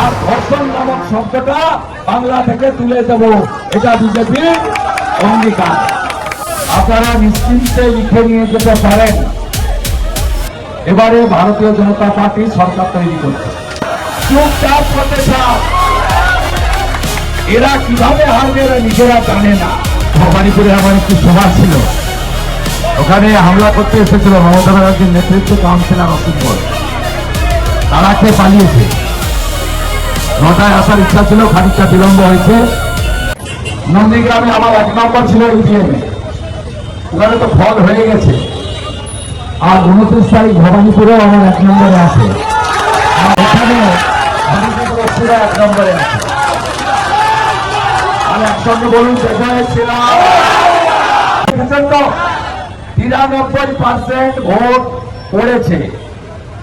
আর ধর্ষণ নামক শব্দটা বাংলা থেকে তুলে দেব, এটা বিজেপির অঙ্গীকার। আপনারা নিশ্চিন্তে লিখে নিয়ে যেতে পারেন। এবারে ভারতীয় জনতা পার্টি সরকার তৈরি করছে, চুপচাপ করতে চাপ। এরা কিভাবে হারবে এরা নিজেরা জানে না। ভবানীপুরে আমার একটি সভা ছিল, ওখানে হামলা করতে এসেছিল মমতা ব্যানার্জির নেতৃত্বে কাউন্সিলর অসীম। তারা খেয়ে পালিয়েছে। 9টায় আসার ইচ্ছা ছিল, খানিকটা বিলম্ব হয়েছে। নন্দীগ্রামে আমার 1 নম্বর ছিল ইভিএমে, ওখানে তো ফল হয়ে গেছে। আর 29 তারিখ ভবানীপুরেও আমার 1 নম্বরে আছে, আর এখানে 1 নম্বরে আছে। আর একসঙ্গে বলুন, দেখেছিলাম 93% ভোট পড়েছে।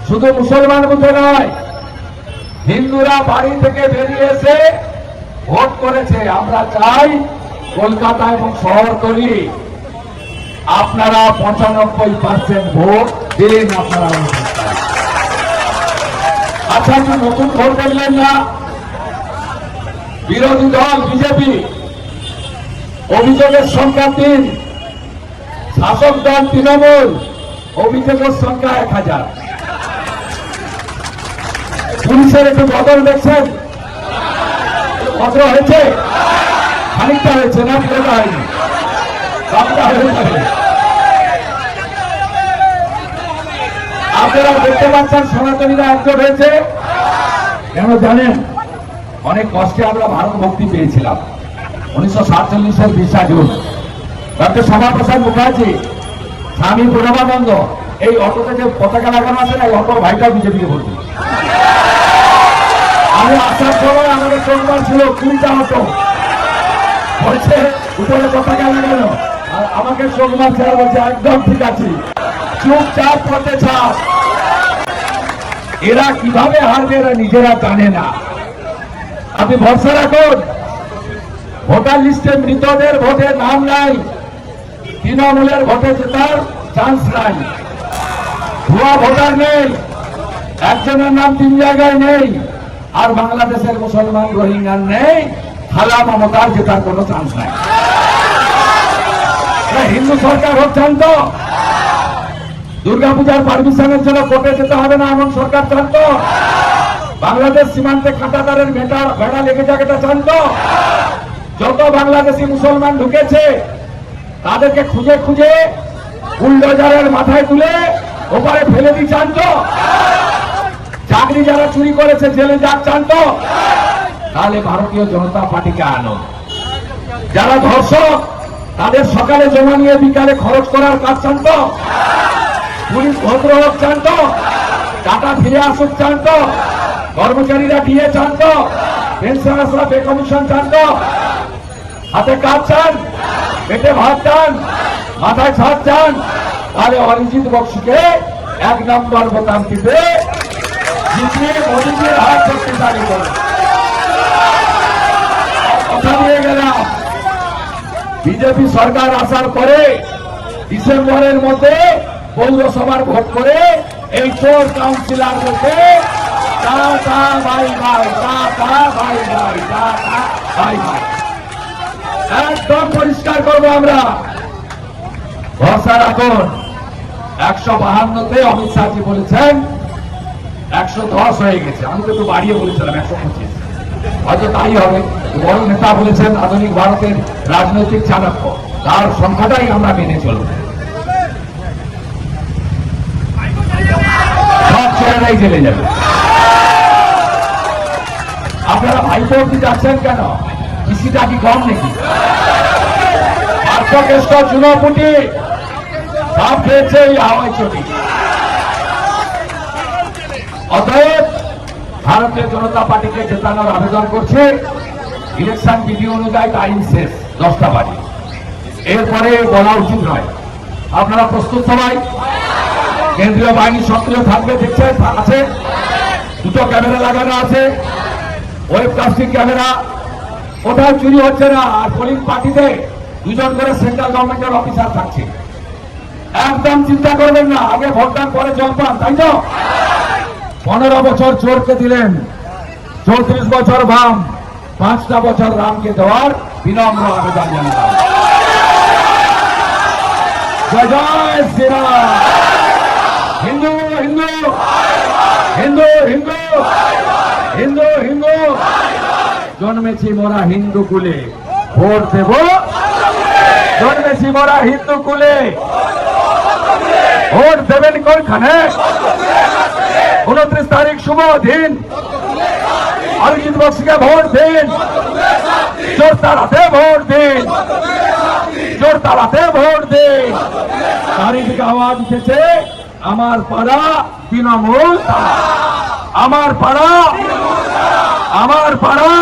শুধু মুসলমান বুথে নয়, হিন্দুরা বাড়ি থেকে বেরিয়ে এসে ভোট করেছে। আমরা চাই কলকাতা এবং শহরতলি আপনারা 95% ভোট দিন। আপনারা আচ্ছা, কি নতুন ভোট করলেন না? বিরোধী দল বিজেপি অভিযোগের সংখ্যা 3, শাসক দল তৃণমূল অভিযোগের সংখ্যা 1000। পুলিশের একটু বদল দেখছেন? বদল হয়েছে, খানিকটা হয়েছে না, পুরোটা হয়নি, সবটা হয়ে যাবে। আপনারা দেখতে পাচ্ছেন সনাতনীরা একজোট হয়েছে কেন জানেন? অনেক কষ্টে আমরা ভারত মুক্তি পেয়েছিলাম 1947-এর 20 জুন। ডক্টর শ্যামাপ্রসাদ মুখার্জি, স্বামী প্রণবানন্দ, এই অটোতে যে পতাকা লাগানো আছে না, এই অটোর ভাইটা বিজেপিকে ভোট দিল। আমি আসার সময় আমাদের সোমবার ছিল 20টা অটো, বলছে উপরে পতাকা লাগানো, আর আমাকে সোমবার ছেড়ে বলছে একদম ঠিক আছে, চুপচাপ করতে চাপ। এরা কিভাবে হারবে এরা নিজেরা জানে না। আপনি ভরসা রাখুন, ভোটার লিস্টে মৃতদের ভোটে নাম নাই, তৃণমূলের ভোটে জেতার চান্স নাই, ভুয়া ভোটার নেই, একজনের নাম 3 জায়গায় নেই, আর বাংলাদেশের মুসলমান রোহিঙ্গার নেই, খালা মমতার জেতার কোনো চান্স নাই। হিন্দু সরকার হচ্ছেন তো দুর্গাপূজার পারমিশনের জন্য কোর্টে যেতে হবে না এমন সরকার চান তো? বাংলাদেশ সীমান্তে কাঁটাতারের ভেড়া লেগে যাক এটা চান তো? যত বাংলাদেশি মুসলমান ঢুকেছে তাদেরকে খুঁজে খুঁজে বুলডোজারের মাথায় তুলে ওপারে ফেলে দিয়ে চান তো? চাকরি যারা চুরি করেছে জেলে যাক চান তো? তাহলে ভারতীয় জনতা পার্টিকে আনো। যারা ধর্ষক তাদের সকালে জমা নিয়ে বিকালে খরচ করার কাজ চান তো? পুলিশ ভদ্র হোক চান তো? টাকা ফিরে আসুক চান তো? কর্মচারীরা দিয়ে চান তো? পেনশনার্সরা পে কমিশন চান তো? হাতে কাজ চান, পেটে ভাত চান, মাথায় ছাদ চান? তাহলে অরিজিৎ বক্সিকে 1 নম্বর বোতাম টিপে জিতিয়ে মোদীজির হাত শক্তিশালী করে। কথা দিয়ে গেলাম, বিজেপি সরকার আসার পরে ডিসেম্বরের মধ্যে পৌরসভার ভোট করে এই চোর কাউন্সিলরদেরকে একদম পরিষ্কার করবো আমরা। ভরসা রাখুন। 152-তে অমিত শাহজি বলেছেন 110 হয়ে গেছে, আমি তো একটু বাড়িয়ে বলেছিলাম 125, হয়তো তাই হবে। বড় নেতা বলেছেন আধুনিক ভারতের রাজনৈতিক চাণক্য, তার সংখ্যাটাই আমরা মেনে চলব। সব ছেলেরাই জেলে যাবে। আপনারা ভাইপো অব্দি যাচ্ছেন কেন? কৃষিটা কি কম নাকি? পার্থকেষ্ট চুনোপুটি সব পেয়েছে এই হাওয়াই চটি। অতএব ভারতীয় জনতা পার্টিকে জেতানোর আবেদন করছে। ইলেকশন বিধি অনুযায়ী টাইম শেষ 10টা বাজে, এরপরে বলা উচিত নয়। আপনারা প্রস্তুত সবাই? কেন্দ্রীয় বাহিনী সক্রিয় থাকবে, দেখছেন আছে, 2টো ক্যামেরা লাগানো আছে, ওয়েবকাস্টিং ক্যামেরা, কোথাও চুরি হচ্ছে না। আর পোলিং পার্টিতে 2 জন করে সেন্ট্রাল গভর্নমেন্টের অফিসার থাকছে। একদম চিন্তা করবেন না, আগে ভোটদান পরে জলপান, তাই তো? 15 বছর চোরকে দিলেন, 34 বছর বাম, 5টা বছর রামকে দেওয়ার বিনম্র আবেদন জানালাম। জয় জয় শ্রীরাম। হিন্দু হিন্দু হিন্দু হিন্দু হিন্দু হিন্দু, জন্মেছি মোরা হিন্দু কুলে, ভোট দেব। জন্মেছি মোরা হিন্দু কুলে, ভোট দেবেন কোনখানে? 29 তারিখ শুভ দিন, অরিজিৎ বক্সিকে ভোট দিন। জোরতালাতে ভোট দিন, জোরতালাতে ভোট দিন। চারিদিকে আওয়াজ উঠেছে, আমার পাড়া তৃণমূল, আমার পাড়া, আমার পাড়া।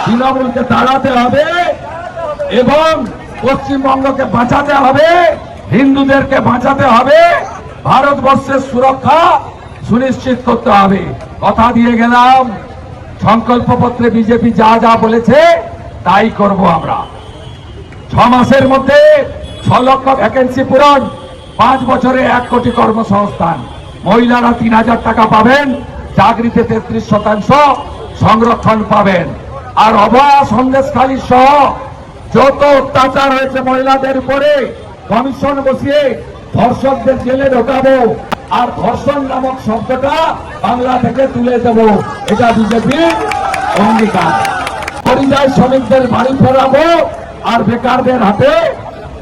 তৃণমূলকে তাড়াতে হবে এবং পশ্চিমবঙ্গকে বাঁচাতে হবে, হিন্দুদেরকে বাঁচাতে হবে, ভারতবর্ষের সুরক্ষা সুনিশ্চিত করতে হবে। কথা দিয়ে গেলাম, সংকল্পপত্রে বিজেপি যা যা বলেছে তাই করব আমরা। 6 মাসের মধ্যে 6 লক্ষ ভ্যাকেন্সি পূরণ, 5 বছরে 1 কোটি কর্মসংস্থান, মহিলারা 3000 টাকা পাবেন, চাকরিতে 33% সংরক্ষণ পাবেন। আর অভয়া সন্দেশখালী সহ যত অত্যাচার হয়েছে মহিলাদের উপরে, কমিশন বসিয়ে ধর্ষকদের জেলে ঢোকাবো, আর ধর্ষণ নামক শব্দটা বাংলা থেকে তুলে দেব। এটা বিজেপির অঙ্গীকার। পরিযায়ী শ্রমিকদের বাড়ি ফেরাবো, আর বেকারদের হাতে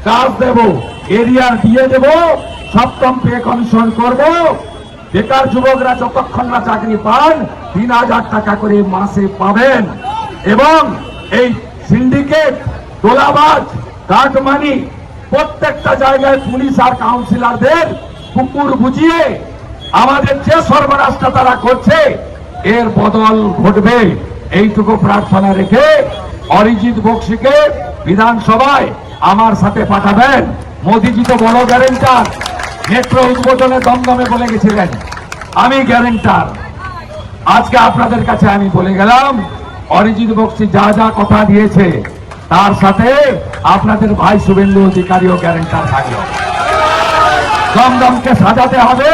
কাজ দেব, এরিয়া দিয়ে দেব, 7ম পে কমিশন করব। বেকার যুবকরা যতক্ষণ না চাকরি পান 3000 টাকা করে মাসে পাবেন। এবং এই সিন্ডিকেট, তোলাবাজ, কাটমানি প্রত্যেকটা জায়গায় পুলিশ আর কাউন্সিলরদের কুকুর বুঝিয়ে আমাদের যে সর্বনাশটা তারা করছে, এর বদল ঘটবে। এইটুকু প্রার্থনা রেখে অরিজিৎ বক্সিকে বিধানসভায় আমার সাথে পাঠাবেন। মোদিজি তো বড় গ্যারেন্টার, মেট্রো উদ্বোধনে দমদমে বলে গেছিলেন আমি গ্যারেন্টার। আজকে আপনাদের কাছে আমি বলে গেলাম, অরিজিৎ বক্সি যা যা কথা দিয়েছে তার সাথে আপনাদের ভাই শুভেন্দু অধিকারীও গ্যারেন্টার থাকলো। দমদমকে সাজাতে হবে,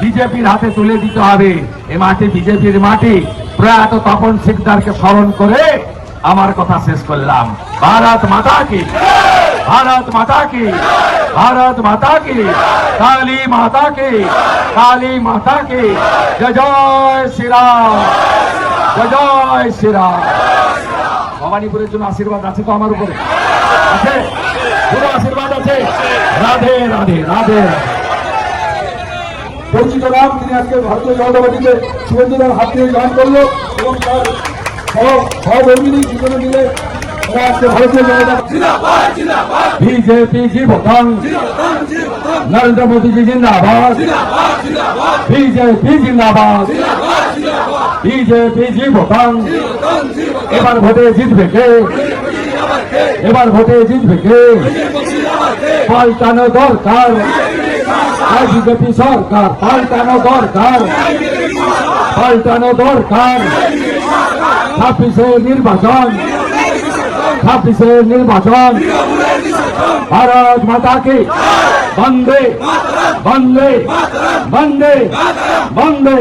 বিজেপির হাতে তুলে দিতে হবে। এ মাটি বিজেপির মাটি। প্রয়াত তপন সিকদারকে স্মরণ করে আমার কথা শেষ করলাম। ভারত মাতা কি, ভারত মাতা কি, ভারত মাতা কি, কালী মাতা কি, কালী মাতা কি। জয় জয় শ্রীরাম, জয় জয় শ্রীরাম। ভবানীপুরের জন্য আশীর্বাদ আছে তো আমার উপরে? আছে, পুরো আশীর্বাদ আছে। রাধে রাধে রাধে। পরিচিত নাম, তিনি আজকে ভারতীয় জনতা পার্টিতে শুভেন্দুদার হাত দিয়ে জয়েন করলো এবং তার সহকর্মী দুজনে মিলে আজকে ভারতীয় জনতা বিজেপি জীবন, নরেন্দ্র মোদীজি জিন্দাবাদ, বিজেপি জিন্দাবাদ, বিজেপি জীবন। এবার ভোটে জিতবে কে? এবার ভোটে জিতবে কে? পাল্টানো দরকার, বিজেপি সরকার পাল্টানো দরকার, পাল্টানো দরকার। 26 নির্বাচন, 26 নির্বাচন। ভারত মাতা কি, বন্দে বন্দে বন্দে বন্দে।